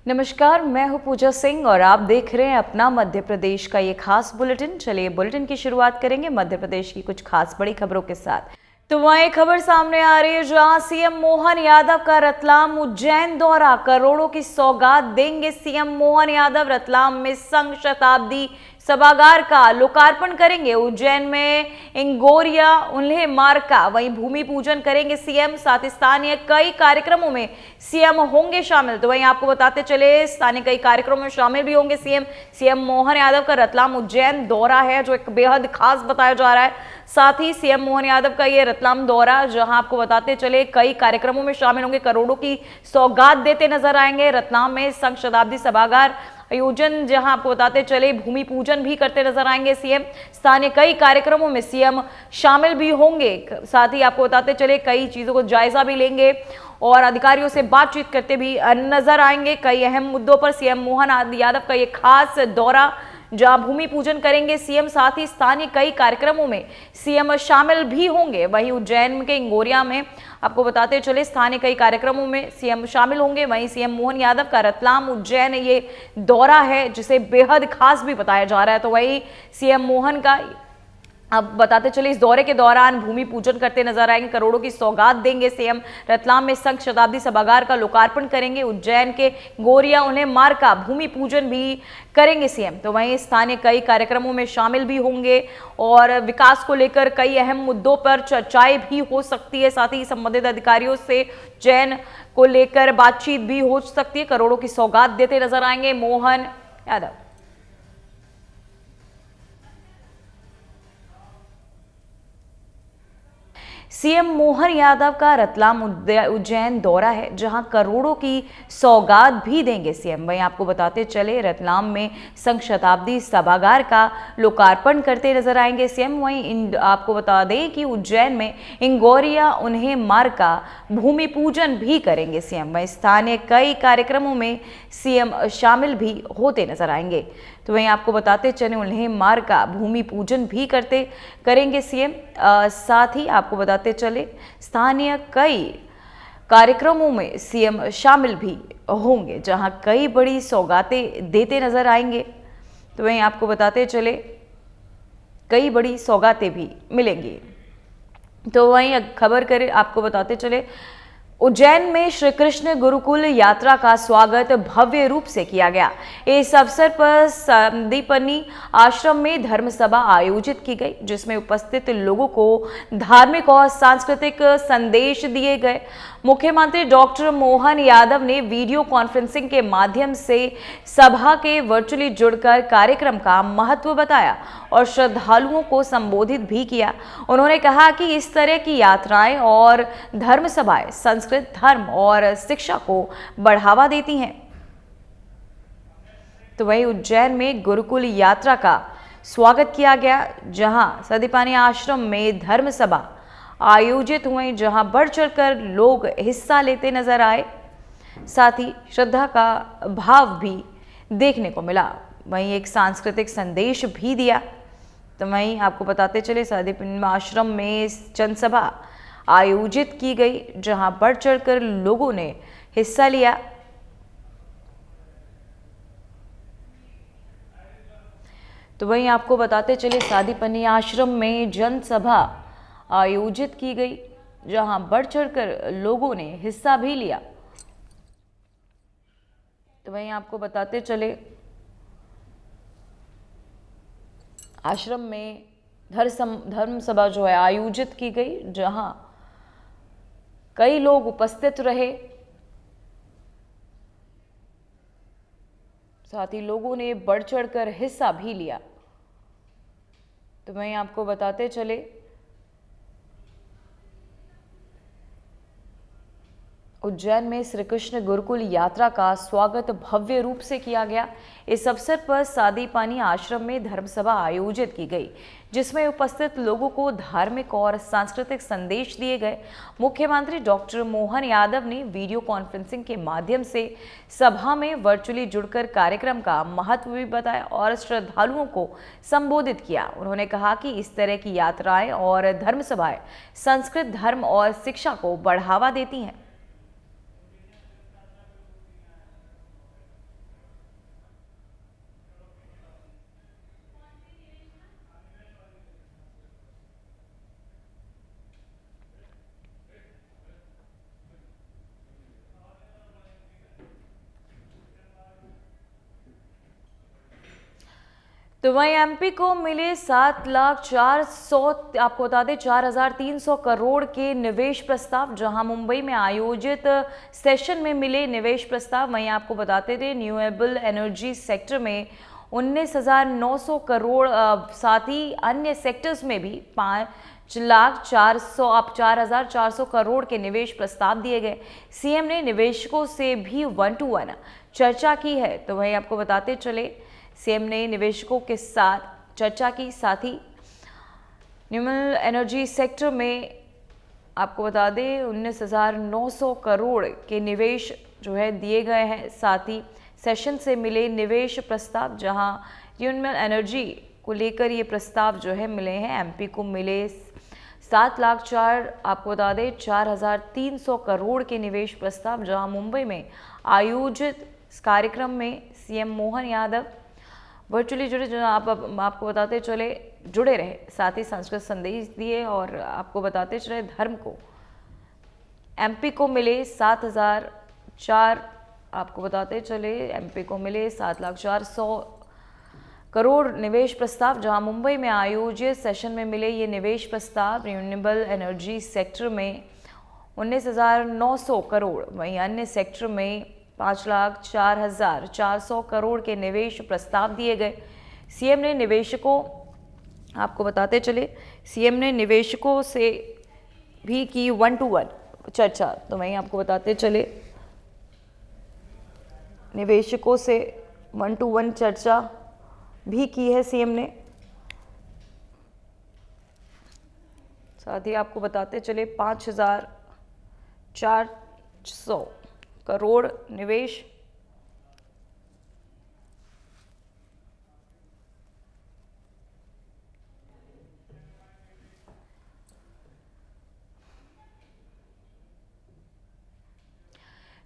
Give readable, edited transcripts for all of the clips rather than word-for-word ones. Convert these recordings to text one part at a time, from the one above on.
नमस्कार, मैं हूं पूजा सिंह और आप देख रहे हैं अपना मध्य प्रदेश का ये खास बुलेटिन। चलिए बुलेटिन की शुरुआत करेंगे मध्य प्रदेश की कुछ खास बड़ी खबरों के साथ। तो वहां एक खबर सामने आ रही है जहां सीएम मोहन यादव का रतलाम उज्जैन दौरा, करोड़ों की सौगात देंगे सीएम मोहन यादव। रतलाम में संघ शताब्दी सभागार का लोकार्पण करेंगे, उज्जैन में इंगोरिया उन्हें मार्ग का वहीं भूमि पूजन करेंगे सीएम। साथ ही स्थानीय कई कार्यक्रमों में सीएम होंगे शामिल। तो वहीं आपको बताते चले स्थानीय कई कार्यक्रमों में शामिल भी होंगे सीएम मोहन यादव का रतलाम उज्जैन दौरा है जो एक बेहद खास बताया जा रहा है। साथ ही सीएम मोहन यादव का ये रतलाम दौरा जहां आपको बताते चले कई कार्यक्रमों में शामिल होंगे, करोड़ों की सौगात देते नजर आएंगे। रतलाम में संघ शताब्दी सभागार आयोजन जहां आपको बताते चले भूमि पूजन भी करते नजर आएंगे सीएम। स्थानीय कई कार्यक्रमों में सीएम शामिल भी होंगे। साथ ही आपको बताते चले कई चीजों को जायजा भी लेंगे और अधिकारियों से बातचीत करते भी नजर आएंगे। कई अहम मुद्दों पर सीएम मोहन यादव का ये खास दौरा जहां भूमि पूजन करेंगे सीएम। साथ ही स्थानीय कई कार्यक्रमों में सीएम शामिल भी होंगे। वहीं उज्जैन के इंगोरिया में आपको बताते चले स्थानीय कई कार्यक्रमों में सीएम शामिल होंगे। वहीं सीएम मोहन यादव का रतलाम उज्जैन ये दौरा है जिसे बेहद खास भी बताया जा रहा है। तो वही सीएम मोहन का अब बताते चले इस दौरे के दौरान भूमि पूजन करते नजर आएंगे, करोड़ों की सौगात देंगे सीएम। रतलाम में संघ शताब्दी सभागार का लोकार्पण करेंगे, उज्जैन के गोरिया उन्हें मार्ग का भूमि पूजन भी करेंगे सीएम। तो वहीं स्थानीय कई कार्यक्रमों में शामिल भी होंगे और विकास को लेकर कई अहम मुद्दों पर चर्चाएं भी हो सकती है। साथ ही संबंधित अधिकारियों से चयन को लेकर बातचीत भी हो सकती है। करोड़ों की सौगात देते नजर आएंगे मोहन यादव। सीएम मोहन यादव का रतलाम उज्जैन दौरा है जहां करोड़ों की सौगात भी देंगे सीएम। वहीं आपको बताते चले रतलाम में संघ शताब्दी सभागार का लोकार्पण करते नजर आएंगे सीएम। वहीं आपको बता दें कि उज्जैन में इंगोरिया उन्हें मार्ग का भूमि पूजन भी करेंगे सीएम। वहीं स्थानीय कई कार्यक्रमों में सीएम शामिल भी होते नजर आएंगे। तो वहीं आपको बताते चले उन्हें मार्ग का भूमि पूजन भी करेंगे सीएम। साथ ही आपको बताते चले स्थानीय कई कार्यक्रमों में सीएम शामिल भी होंगे जहां कई बड़ी सौगातें देते नजर आएंगे। तो वहीं आपको बताते चले कई बड़ी सौगातें भी मिलेंगी। तो वहीं खबर करें आपको बताते चले उज्जैन में श्री कृष्ण गुरुकुल यात्रा का स्वागत भव्य रूप से किया गया। इस अवसर पर संदीपनी आश्रम में धर्म सभा आयोजित की गई जिसमें उपस्थित लोगों को धार्मिक और सांस्कृतिक संदेश दिए गए। मुख्यमंत्री डॉक्टर मोहन यादव ने वीडियो कॉन्फ्रेंसिंग के माध्यम से सभा के वर्चुअली जुड़कर कार्यक्रम का महत्व बताया और श्रद्धालुओं को संबोधित भी किया। उन्होंने कहा कि इस तरह की यात्राएं और धर्म सभाएं संस्कृत, धर्म और शिक्षा को बढ़ावा देती हैं। तो वहीं उज्जैन में गुरुकुल यात्रा का स्वागत किया गया जहां संदीपनी आश्रम में धर्म सभा आयोजित हुए जहां बढ़ चढ़कर लोग हिस्सा लेते नजर आए। साथ ही श्रद्धा का भाव भी देखने को मिला। वहीं एक सांस्कृतिक संदेश भी दिया। तो वहीं आपको बताते चले संदीपनी आश्रम में जनसभा आयोजित की गई जहां बढ़ चढ़कर लोगों ने हिस्सा लिया। तो वहीं आपको बताते चले संदीपनी आश्रम में जनसभा आयोजित की गई जहां बढ़ चढ़कर लोगों ने हिस्सा भी लिया। तो वहीं आपको बताते चले आश्रम में धर्म सभा जो है आयोजित की गई जहां कई लोग उपस्थित रहे। साथ ही लोगों ने बढ़ चढ़कर हिस्सा भी लिया। तो मैं आपको बताते चले उज्जैन में श्री कृष्ण गुरुकुल यात्रा का स्वागत भव्य रूप से किया गया। इस अवसर पर संदीपनी आश्रम में धर्म सभा आयोजित की गई जिसमें उपस्थित लोगों को धार्मिक और सांस्कृतिक संदेश दिए गए। मुख्यमंत्री डॉक्टर मोहन यादव ने वीडियो कॉन्फ्रेंसिंग के माध्यम से सभा में वर्चुअली जुड़कर कार्यक्रम का महत्व भी बताया और श्रद्धालुओं को संबोधित किया। उन्होंने कहा कि इस तरह की यात्राएं और धर्म सभाएं संस्कृत, धर्म और शिक्षा को बढ़ावा देती हैं। तो वहीं एमपी को मिले 7,04,100 आपको बता दें 4,300 करोड़ के निवेश प्रस्ताव। जहां मुंबई में आयोजित सेशन में मिले निवेश प्रस्ताव, वहीं आपको बताते थे रिन्यूएबल एनर्जी सेक्टर में 19,900 करोड़, साथ ही अन्य सेक्टर्स में भी 5,04,400 करोड़ के निवेश प्रस्ताव दिए गए। सीएम ने निवेशकों से भी 1-to-1 चर्चा की है। तो वहीं आपको बताते चले सीएम ने निवेशकों के साथ चर्चा की, साथ ही रिन्यूएबल एनर्जी सेक्टर में आपको बता दें 19,900 करोड़ के निवेश जो है दिए गए हैं। साथ ही सेशन से मिले निवेश प्रस्ताव, जहां रिन्यूएबल एनर्जी को लेकर ये प्रस्ताव जो है मिले हैं। एमपी को मिले 7,04,000 आपको बता दें 4,300 करोड़ के निवेश प्रस्ताव। जहां मुंबई में आयोजित इस कार्यक्रम में सीएम मोहन यादव वर्चुअली जुड़े, जो आपको बताते चले जुड़े रहे, साथ ही संस्कृत संदेश दिए और आपको बताते चले धर्म को। एमपी को मिले 7,004 आपको बताते चले एमपी को मिले 7,04,100 करोड़ निवेश प्रस्ताव। जहां मुंबई में आयोजित सेशन में मिले ये निवेश प्रस्ताव रिन्यूएबल एनर्जी सेक्टर में 19,900 करोड़, वहीं अन्य सेक्टर में 5,04,400 करोड़ के निवेश प्रस्ताव दिए गए। सीएम ने निवेशकों आपको बताते चले सीएम ने निवेशकों से भी की 1-to-1 चर्चा। तो वहीं आपको बताते चले निवेशकों से 1-to-1 चर्चा भी की है सीएम ने। साथ ही आपको बताते चले 5,400 करोड़ निवेश।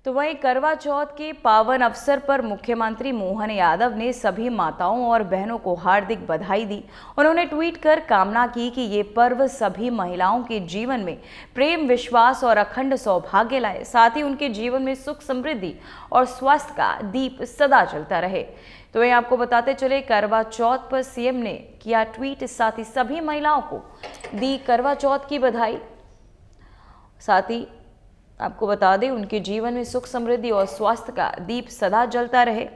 तो वहीं करवा चौथ के पावन अवसर पर मुख्यमंत्री मोहन यादव ने सभी माताओं और बहनों को हार्दिक बधाई दी। उन्होंने ट्वीट कर कामना की कि ये पर्व सभी महिलाओं के जीवन में प्रेम, विश्वास और अखंड सौभाग्य लाए, साथ ही उनके जीवन में सुख, समृद्धि और स्वास्थ्य का दीप सदा जलता रहे। तो वहीं आपको बताते चले करवा चौथ पर सीएम ने किया ट्वीट, साथ ही सभी महिलाओं को दी करवा चौथ की बधाई। साथ ही आपको बता दें उनके जीवन में सुख, समृद्धि और स्वास्थ्य का दीप सदा जलता रहे,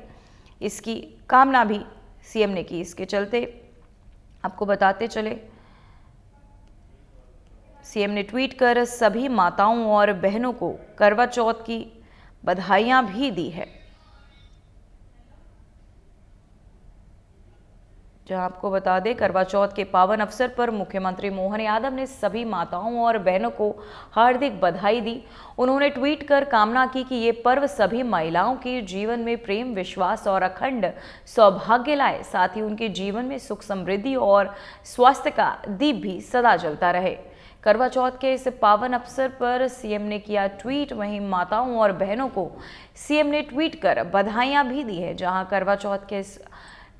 इसकी कामना भी सीएम ने की। इसके चलते आपको बताते चले सीएम ने ट्वीट कर सभी माताओं और बहनों को करवा चौथ की बधाइयां भी दी है। जहां आपको बता दें करवा चौथ के पावन अवसर पर मुख्यमंत्री मोहन यादव ने सभी माताओं और बहनों को हार्दिक बधाई दी। उन्होंने ट्वीट कर कामना की कि ये पर्व सभी महिलाओं के जीवन में प्रेम, विश्वास और अखंड सौभाग्य लाए, साथ ही उनके जीवन में सुख, समृद्धि और स्वास्थ्य का दीप भी सदा जलता रहे। करवा चौथ के इस पावन अवसर पर सीएम ने किया ट्वीट, वहीं माताओं और बहनों को सीएम ने ट्वीट कर बधाइयां भी दी है। जहां करवा चौथ के इस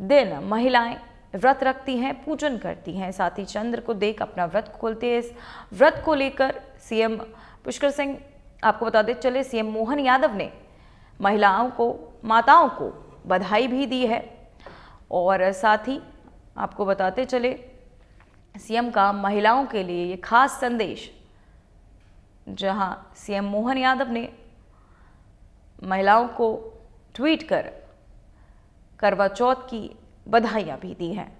दिन महिलाएं व्रत रखती हैं, पूजन करती हैं, साथ ही चंद्र को देख अपना व्रत खोलते हैं। इस व्रत को लेकर सीएम पुष्कर सिंह आपको बताते चले सीएम मोहन यादव ने माताओं को बधाई भी दी है। और साथ ही आपको बताते चले सीएम का महिलाओं के लिए ये खास संदेश, जहां सीएम मोहन यादव ने महिलाओं को ट्वीट कर करवा चौथ की बधाइयां भी दी हैं।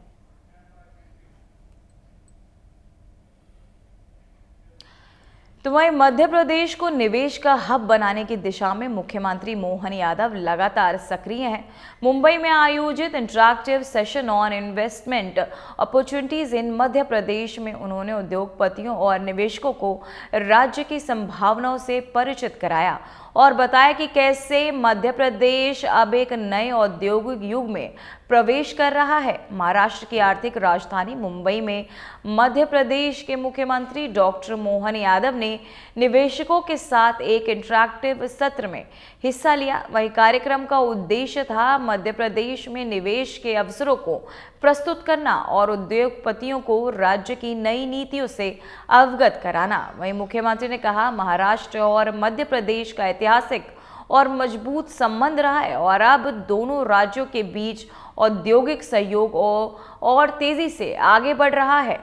तो वहीं मध्य प्रदेश को निवेश का हब बनाने की दिशा में मुख्यमंत्री मोहन यादव लगातार सक्रिय हैं। मुंबई में आयोजित interactive session on investment opportunities in Madhya Pradesh में उन्होंने उद्योगपतियों और निवेशकों को राज्य की संभावनाओं से परिचित कराया और बताया कि कैसे मध्य प्रदेश अब एक नए औद्योगिक युग में प्रवेश कर रहा है। महाराष्ट्र की आर्थिक राजधानी मुंबई में मध्य प्रदेश के मुख्यमंत्री डॉक्टर मोहन यादव ने निवेशकों के साथ एक इंटरैक्टिव सत्र में हिस्सा लिया। वही कार्यक्रम का उद्देश्य था मध्य प्रदेश में निवेश के अवसरों को प्रस्तुत करना और उद्योगपतियों को राज्य की नई नीतियों से अवगत कराना। वहीं मुख्यमंत्री ने कहा, महाराष्ट्र और मध्य प्रदेश का ऐतिहासिक और मजबूत संबंध रहा है और अब दोनों राज्यों के बीच औद्योगिक सहयोग और तेजी से आगे बढ़ रहा है।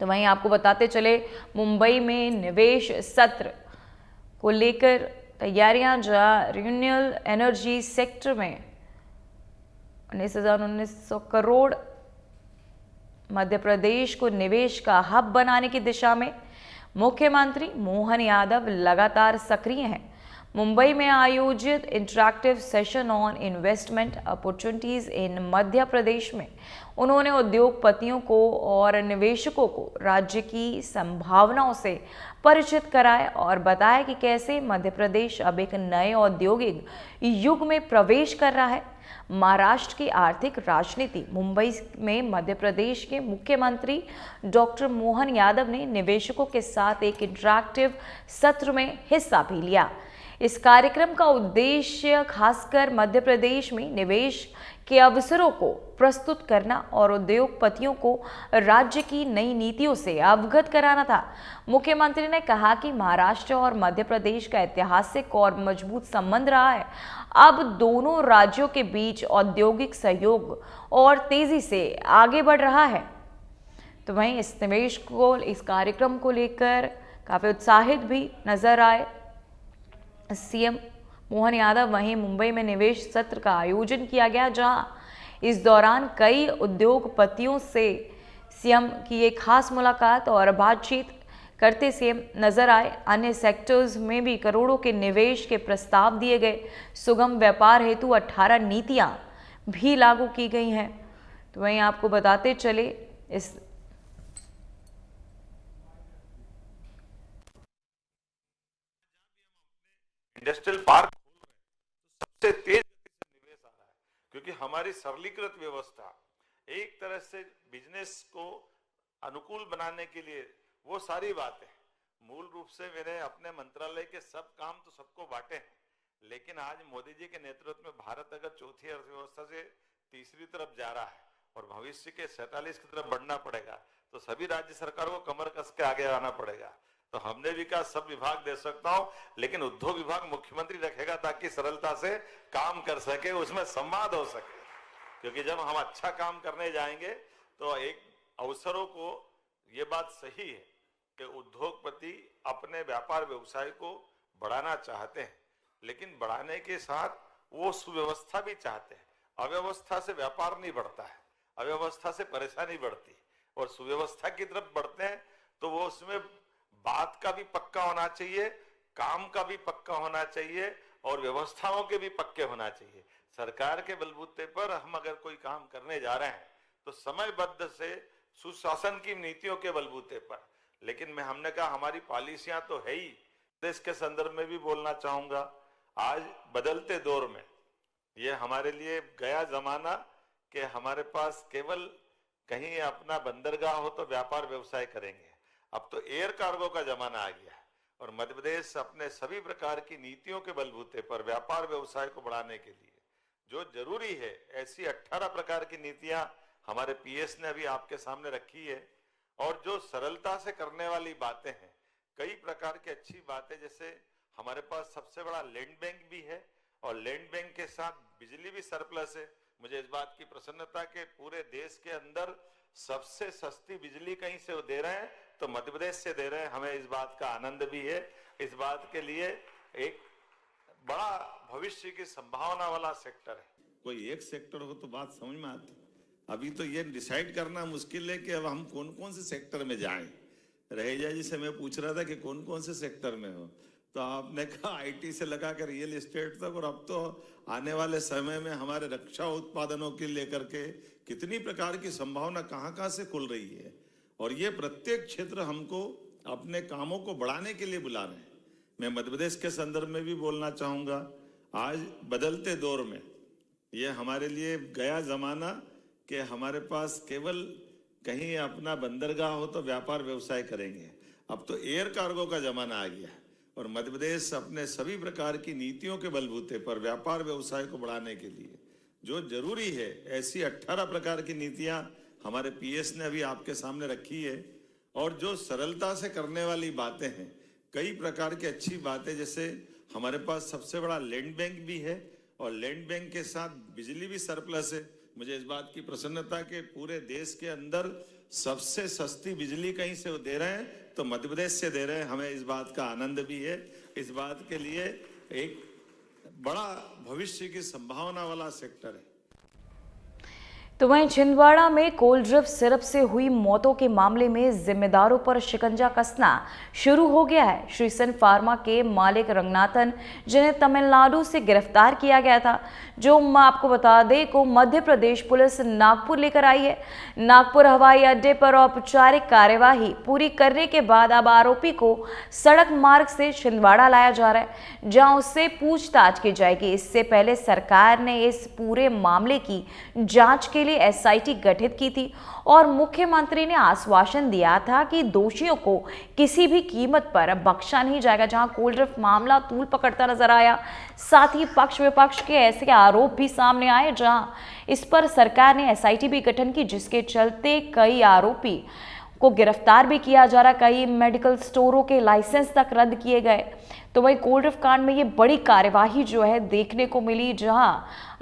तो वहीं आपको बताते चले, मुंबई में निवेश सत्र को लेकर तैयारियां रिन्यूएबल एनर्जी सेक्टर में 19,900 करोड़ मध्य प्रदेश को निवेश का हब बनाने की दिशा में मुख्यमंत्री मोहन यादव लगातार सक्रिय हैं। मुंबई में आयोजित interactive session on investment opportunities in Madhya Pradesh में उन्होंने उद्योगपतियों को और निवेशकों को राज्य की संभावनाओं से परिचित कराया और बताया कि कैसे मध्य प्रदेश अब एक नए औद्योगिक युग में प्रवेश कर रहा है। महाराष्ट्र की आर्थिक राजनीति। मुंबई में मध्य प्रदेश के मुख्यमंत्री डॉक्टर मोहन यादव ने निवेशकों के साथ एक इंटरैक्टिव सत्र में हिस्सा भी लिया। इस कार्यक्रम का उद्देश्य खासकर मध्य प्रदेश में निवेश के अवसरों को प्रस्तुत करना और उद्योगपतियों को राज्य की नई नीतियों से अवगत कराना था। मुख्यमंत्री ने कहा कि महाराष्ट्र और मध्य प्रदेश का ऐतिहासिक और मजबूत संबंध रहा है। अब दोनों राज्यों के बीच औद्योगिक सहयोग और तेजी से आगे बढ़ रहा है। तो वहीं इस निवेश को, इस कार्यक्रम को लेकर काफी उत्साहित भी नजर आए सीएम मोहन यादव। वहीं मुंबई में निवेश सत्र का आयोजन किया गया, जहां इस दौरान कई उद्योगपतियों से सीएम की एक खास मुलाकात और बातचीत करते सीएम नजर आए। अन्य सेक्टर्स में भी करोड़ों के निवेश के प्रस्ताव दिए गए। सुगम व्यापार हेतु 18 नीतियां भी लागू की गई हैं। तो वहीं आपको बताते चले, इस इंडस्ट्रियल पार्क सबसे तेज गति से निवेश आ रहा है, क्योंकि हमारी सरलीकृत व्यवस्था एक तरह से बिजनेस को अनुकूल बनाने के लिए वो सारी बातें मूल रूप से मैंने अपने मंत्रालय के सब काम तो सबको बांटे हैं, लेकिन आज मोदी जी के नेतृत्व में भारत अगर चौथी अर्थव्यवस्था से तीसरी तरफ जा रहा है और भविष्य के 47 की तरफ बढ़ना पड़ेगा, तो सभी राज्य सरकारों को कमर कस के आगे आना पड़ेगा। तो हमने भी कहा सब विभाग दे सकता हूं, लेकिन उद्योग विभाग मुख्यमंत्री रखेगा ताकि सरलता से काम कर सके, उसमें संवाद हो सके। क्योंकि जब हम अच्छा काम करने जाएंगे तो एक अवसरों को, ये बात सही है कि उद्योगपति अपने व्यापार व्यवसाय को बढ़ाना चाहते हैं, लेकिन बढ़ाने के साथ वो सुव्यवस्था भी चाहते हैं। अव्यवस्था से व्यापार नहीं बढ़ता है, अव्यवस्था से परेशानी बढ़ती है, और सुव्यवस्था की तरफ बढ़ते हैं तो वो उसमें बात का भी पक्का होना चाहिए, काम का भी पक्का होना चाहिए और व्यवस्थाओं के भी पक्के होना चाहिए। सरकार के बलबूते पर हम अगर कोई काम करने जा रहे हैं तो समयबद्ध से सुशासन की नीतियों के बलबूते पर, लेकिन हमने कहा हमारी पॉलिसियां तो है ही। देश के संदर्भ में भी बोलना चाहूंगा, आज बदलते दौर में ये हमारे लिए गया जमाना कि हमारे पास केवल कहीं अपना बंदरगाह हो तो व्यापार व्यवसाय करेंगे। अब तो एयर कार्गो का जमाना आ गया है और मध्य प्रदेश अपने सभी प्रकार की नीतियों के बलबूते पर व्यापार व्यवसाय को बढ़ाने के लिए जो जरूरी है, ऐसी 18 प्रकार की नीतियां हमारे पीएस ने अभी आपके सामने रखी है। और जो सरलता से करने वाली बातें हैं, कई प्रकार की अच्छी बातें, जैसे हमारे पास सबसे बड़ा लैंड बैंक भी है और लैंड बैंक के साथ बिजली भी सरप्लस है। मुझे इस बात की प्रसन्नता के पूरे देश के अंदर सबसे सस्ती बिजली कहीं से दे रहे हैं तो मध्य प्रदेश से दे रहे हैं, हमें इस बात का आनंद भी है। इस बात के लिए एक बड़ा भविष्य की संभावना वाला सेक्टर है। कोई एक सेक्टर हो तो बात समझ में आती, अभी तो ये डिसाइड करना मुश्किल है कि अब हम कौन कौन से सेक्टर में जाएं। रहेजा जी से मैं पूछ रहा था कि कौन कौन से सेक्टर में हो, तो आपने कहा आईटी से लगा कर रियल एस्टेट तक, और अब तो आने वाले समय में हमारे रक्षा उत्पादनों के लेकर के कितनी प्रकार की संभावना कहां से खुल रही है। और ये प्रत्येक क्षेत्र हमको अपने कामों को बढ़ाने के लिए बुला रहे हैं। मैं मध्य प्रदेश के संदर्भ में भी बोलना चाहूंगा, आज बदलते दौर में ये हमारे लिए गया जमाना कि हमारे पास केवल कहीं अपना बंदरगाह हो तो व्यापार व्यवसाय करेंगे। अब तो एयर कार्गो का जमाना आ गया है और मध्य प्रदेश अपने सभी प्रकार की नीतियों के बलबूते पर व्यापार व्यवसाय को बढ़ाने के लिए जो जरूरी है, ऐसी 18 प्रकार की नीतियां हमारे पीएस ने अभी आपके सामने रखी है। और जो सरलता से करने वाली बातें हैं, कई प्रकार की अच्छी बातें, जैसे हमारे पास सबसे बड़ा लैंड बैंक भी है और लैंड बैंक के साथ बिजली भी सरप्लस है। मुझे इस बात की प्रसन्नता कि पूरे देश के अंदर सबसे सस्ती बिजली कहीं से वो दे रहे हैं तो मध्य प्रदेश से दे रहे हैं। हमें इस बात का आनंद भी है। इस बात के लिए एक बड़ा भविष्य की संभावना वाला सेक्टर है। तो वहीं छिंदवाड़ा में कोल्ड ड्रिप सिरप से हुई मौतों के मामले में जिम्मेदारों पर शिकंजा कसना शुरू हो गया है। श्रीसन फार्मा के मालिक रंगनाथन, जिन्हें तमिलनाडु से गिरफ्तार किया गया था, जो आपको बता दें को मध्य प्रदेश पुलिस नागपुर लेकर आई है। नागपुर हवाई अड्डे पर औपचारिक कार्यवाही पूरी करने के बाद अब आरोपी को सड़क मार्ग से छिंदवाड़ा लाया जा रहा है, जहां उससे पूछताछ की जाएगी। इससे पहले सरकार ने इस पूरे मामले की जांच के लिए एसआईटी गठित की थी और मुख्यमंत्री ने आश्वासन दिया था कि दोषियों को किसी भी कीमत पर बख्शा नहीं जाएगा। जहां कोल्ड ड्रिप मामला तूल पकड़ता नजर आया, साथ ही पक्ष विपक्ष के ऐसे आरोप भी सामने आए, जहां इस पर सरकार ने एसआईटी भी गठन की, जिसके चलते कई आरोपी को गिरफ्तार भी किया जा रहा। कई मेडिकल स्टोरों के लाइसेंस तक रद्द किए गए। तो वही कोल्ड ड्रिप कांड में ये बड़ी कार्यवाही जो है देखने को मिली, जहां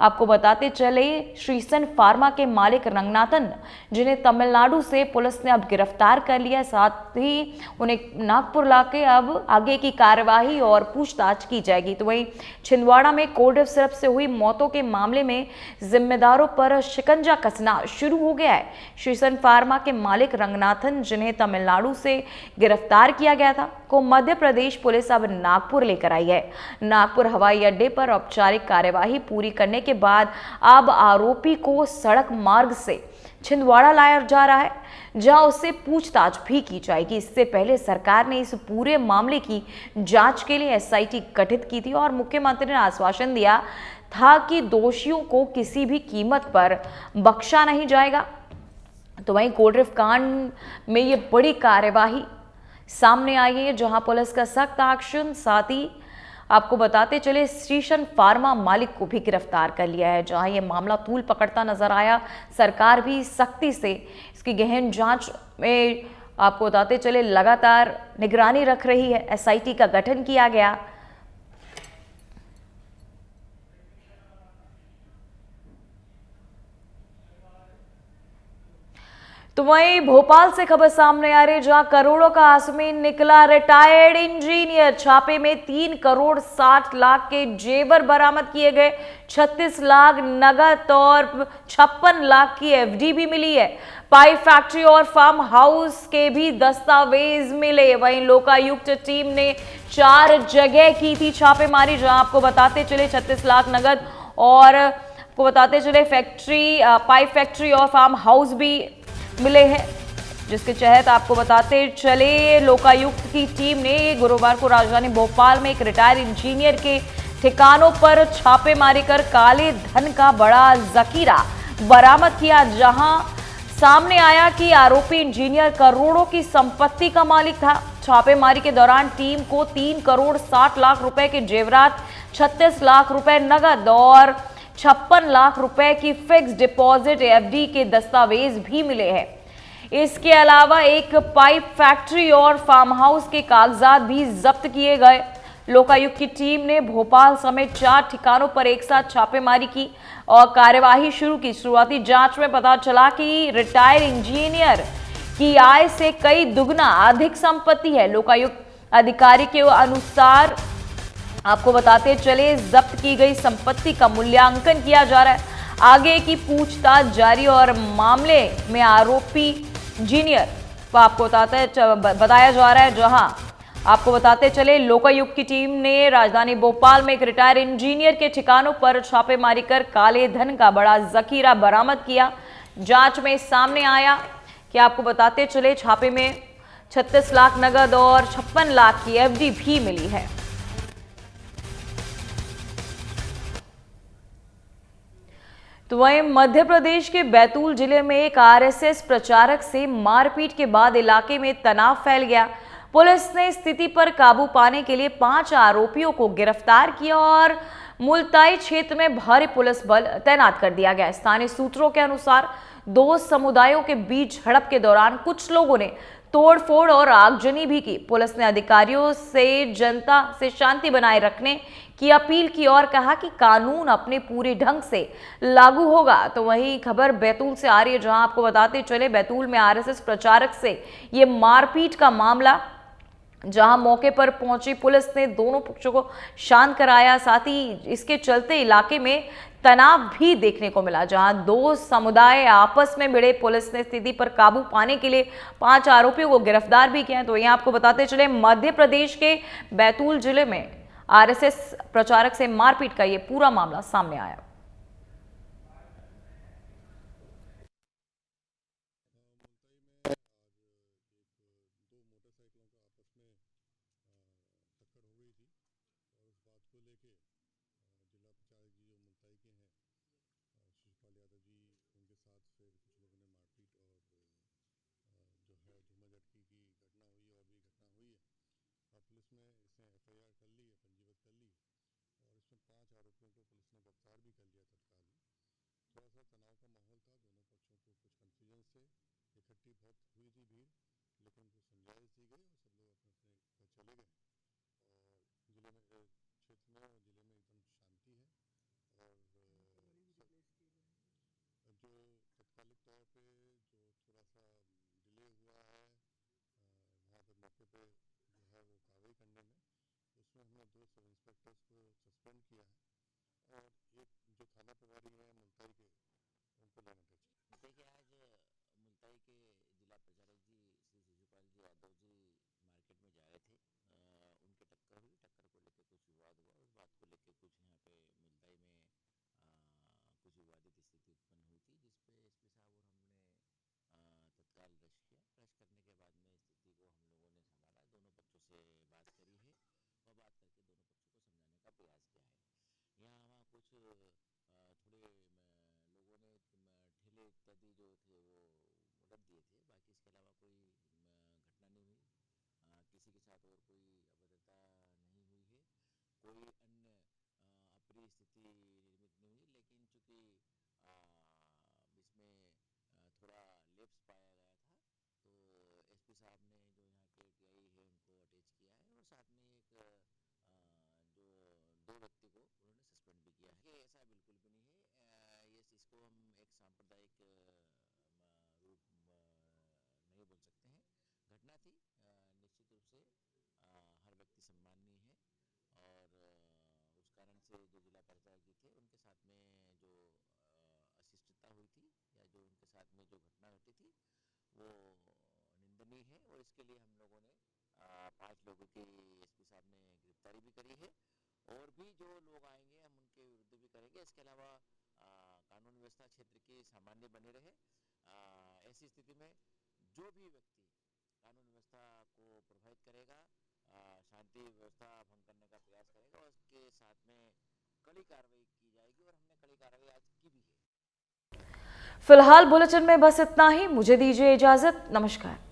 आपको बताते चले श्रीसन फार्मा के मालिक रंगनाथन, जिन्हें तमिलनाडु से पुलिस ने अब गिरफ्तार कर लिया, साथ ही उन्हें नागपुर लाके अब आगे की कार्यवाही और पूछताछ की जाएगी। तो वहीं छिंदवाड़ा में कोल्ड ड्रिप सिरप से हुई मौतों के मामले में जिम्मेदारों पर शिकंजा कसना शुरू हो गया है। श्रीसन फार्मा के मालिक रंगनाथन, जिन्हें तमिलनाडु से गिरफ्तार किया गया था, को मध्य प्रदेश पुलिस अब नागपुर लेकर आई है। नागपुर हवाई अड्डे पर औपचारिक कार्यवाही पूरी करने के बाद अब आरोपी को सड़क मार्ग से छिंदवाड़ा लाया जा रहा है, जहां उससे पूछताछ भी की जाएगी। इससे पहले सरकार ने इस पूरे मामले की जांच के लिए एसआईटी गठित की थी और मुख्यमंत्री ने आश्वासन दिया था कि दोषियों को किसी भी कीमत पर बख्शा नहीं जाएगा। तो वहीं कोल्ड ड्रिप कांड में ये बड़ी कार्यवाही सामने आई है, जहां पुलिस का सख्त एक्शन, साथ ही आपको बताते चले श्रीसन फार्मा मालिक को भी गिरफ्तार कर लिया है। जहां ये मामला तूल पकड़ता नजर आया, सरकार भी सख्ती से इसकी गहन जांच में आपको बताते चले लगातार निगरानी रख रही है। एसआईटी का गठन किया गया। तो वहीं भोपाल से खबर सामने आ रही है, जहां करोड़ों का आसमीन निकला। रिटायर्ड इंजीनियर छापे में 3 करोड़ 60 लाख के जेवर बरामद किए गए। 36 लाख नगद और 56 लाख की एफडी भी मिली है। पाइप फैक्ट्री और फार्म हाउस के भी दस्तावेज मिले। वहीं लोकायुक्त टीम ने 4 जगह की थी छापेमारी, जहां आपको बताते चले 36 लाख नगद और आपको बताते चले पाइप फैक्ट्री और फार्म हाउस भी मिले हैं, जिसके तहत आपको बताते चले लोकायुक्त की टीम ने गुरुवार को राजधानी भोपाल में एक रिटायर्ड इंजीनियर के ठिकानों पर छापेमारी कर काले धन का बड़ा जखीरा बरामद किया। जहां सामने आया कि आरोपी इंजीनियर करोड़ों की संपत्ति का मालिक था। छापेमारी के दौरान टीम को 3 करोड़ 60 लाख रुपए के जेवरात, 36 लाख रुपए नगद और 56 लाख रुपए की फिक्स डिपॉजिट एफडी के दस्तावेज भी मिले हैं। इसके अलावा एक पाइप फैक्ट्री और फार्म हाउस के कागजात भी जब्त किए गए। लोकायुक्त की टीम ने भोपाल समेत 4 ठिकानों पर एक साथ छापेमारी की और कार्यवाही शुरू की। शुरुआती जांच में पता चला कि रिटायर्ड इंजीनियर की आय से कई दुगना अधिक संपत्ति है। लोकायुक्त अधिकारी के अनुसार आपको बताते चले जब्त की गई संपत्ति का मूल्यांकन किया जा रहा है। आगे की पूछताछ जारी और मामले में आरोपी इंजीनियर को आपको बताया जा रहा है। जहां आपको बताते चले लोकायुक्त की टीम ने राजधानी भोपाल में एक रिटायर्ड इंजीनियर के ठिकानों पर छापेमारी कर काले धन का बड़ा जखीरा बरामद किया। जांच में सामने आया कि आपको बताते चले छापे में 36 लाख नगद और 56 लाख की एफडी भी मिली है। तो वहीं मध्य प्रदेश के बैतूल जिले में एक आरएसएस प्रचारक से मारपीट के बाद इलाके में तनाव फैल गया। पुलिस ने स्थिति पर काबू पाने के लिए 5 आरोपियों को गिरफ्तार किया और मुल्ताई क्षेत्र में भारी पुलिस बल तैनात कर दिया गया। स्थानीय सूत्रों के अनुसार 2 समुदायों के बीच झड़प के दौरान कुछ लोगों ने तोड़फोड़ और आगजनी भी की। पुलिस ने अधिकारियों से जनता से शांति बनाए रखने की अपील की और कहा कि कानून अपने पूरे ढंग से लागू होगा। तो वहीं खबर बैतूल से आ रही है, जहां आपको बताते चले बैतूल में आरएसएस प्रचारक से ये मारपीट का मामला, जहां मौके पर पहुंची पुलिस ने दोनों पक्षों को शांत कराया। साथ ही इसके चलते इलाके में तनाव भी देखने को मिला, जहां दो समुदाय आपस में भिड़े। पुलिस ने स्थिति पर काबू पाने के लिए 5 आरोपियों को गिरफ्तार भी किया है। तो यहां आपको बताते चले, मध्य प्रदेश के बैतूल जिले में आरएसएस प्रचारक से मारपीट का ये पूरा मामला सामने आया। फिलहाल बुलेटिन में बस इतना ही। मुझे दीजिए इजाजत। नमस्कार।